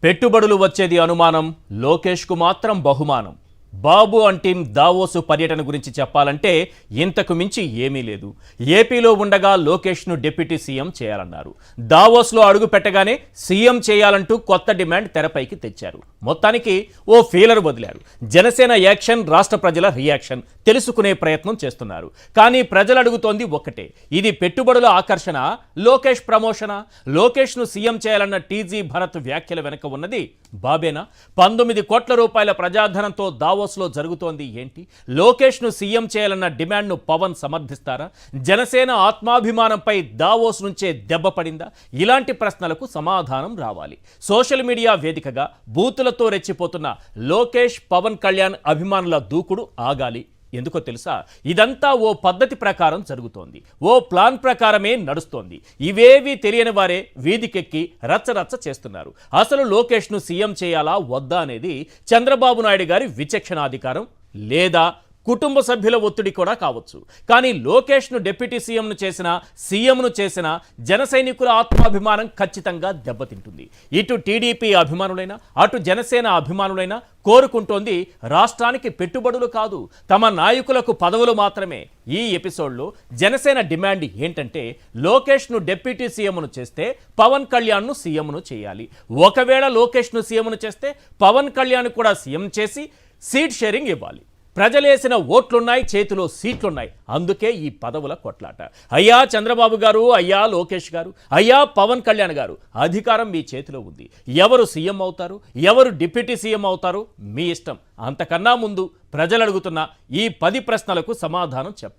పెట్టుబడులు వచ్చేది అనుమానం, లోకేష్కు మాత్రం బహుమానం. బాబు అంటీం దావోసు పర్యటన గురించి చెప్పాలంటే ఇంతకు మించి ఏమీ లేదు. ఏపీలో ఉండగా లోకేష్ను డిప్యూటీ సీఎం చేయాలన్నారు. దావోస్లో అడుగు పెట్టగానే సీఎం చేయాలంటూ కొత్త డిమాండ్ తెరపైకి తెచ్చారు. మొత్తానికి ఓ ఫీలర్ వదిలారు. జనసేన యాక్షన్, రాష్ట్ర ప్రజల రియాక్షన్ తెలుసుకునే ప్రయత్నం చేస్తున్నారు. కానీ ప్రజలు అడుగుతోంది ఒక్కటే, ఇది పెట్టుబడుల ఆకర్షణ, లోకేష్ ప్రమోషనా? లోకేష్ను సీఎం చేయాలన్న టీజీ భరత్ వ్యాఖ్యల వెనక ఉన్నది బాబేనా? 19 కోట్ల రూపాయల ప్రజాధనంతో దావోస్లో జరుగుతోంది ఏంటి? లోకేష్ను సీఎం చేయాలన్న డిమాండ్ను పవన్ సమర్థిస్తారా? జనసేన ఆత్మాభిమానంపై దావోస్ నుంచే దెబ్బ పడిందా? ఇలాంటి ప్రశ్నలకు సమాధానం రావాలి. సోషల్ మీడియా వేదికగా బూతులతో రెచ్చిపోతున్న లోకేష్, పవన్ కళ్యాణ్ అభిమానుల దూకుడు ఆగాలి. ఎందుకో తెలుసా? ఇదంతా ఓ పద్ధతి ప్రకారం జరుగుతోంది, ఓ ప్లాన్ ప్రకారమే నడుస్తోంది. ఇవేవి తెలియని వారే వీధికెక్కి రచ్చరచ్చ చేస్తున్నారు. అసలు లోకేష్ను సీఎం చేయాలా వద్దా అనేది చంద్రబాబు నాయుడు గారి విచక్షణాధికారం, లేదా కుటుంబ సభ్యుల ఒత్తిడి కూడా కావచ్చు. కానీ లోకేష్ను డిప్యూటీ సీఎంను చేసిన జన సైనికుల ఆత్మాభిమానం ఖచ్చితంగా దెబ్బతింటుంది. ఇటు టీడీపీ అభిమానులైనా, అటు జనసేన అభిమానులైనా కోరుకుంటోంది రాష్ట్రానికి పెట్టుబడులు కాదు, తమ నాయకులకు పదవులు మాత్రమే. ఈ ఎపిసోడ్లో జనసేన డిమాండ్ ఏంటంటే, లోకేష్ను డిప్యూటీ సీఎంను చేస్తే పవన్ కళ్యాణ్ను సీఎంను చేయాలి. ఒకవేళ లోకేష్ను సీఎంను చేస్తే పవన్ కళ్యాణ్ కూడా సీఎం చేసి సీట్ షేరింగ్ ఇవ్వాలి. ప్రజలేసిన ఓట్లున్నాయి, చేతిలో సీట్లున్నాయి. అందుకే ఈ పదవుల కొట్లాట. అయ్యా చంద్రబాబు గారు, అయ్యా లోకేష్ గారు, అయ్యా పవన్ కళ్యాణ్ గారు, అధికారం మీ చేతిలో ఉంది. ఎవరు సీఎం అవుతారు, ఎవరు డిప్యూటీ సీఎం అవుతారు మీ ఇష్టం. అంతకన్నా ముందు ప్రజలు అడుగుతున్న ఈ 10 ప్రశ్నలకు సమాధానం చెప్పండి.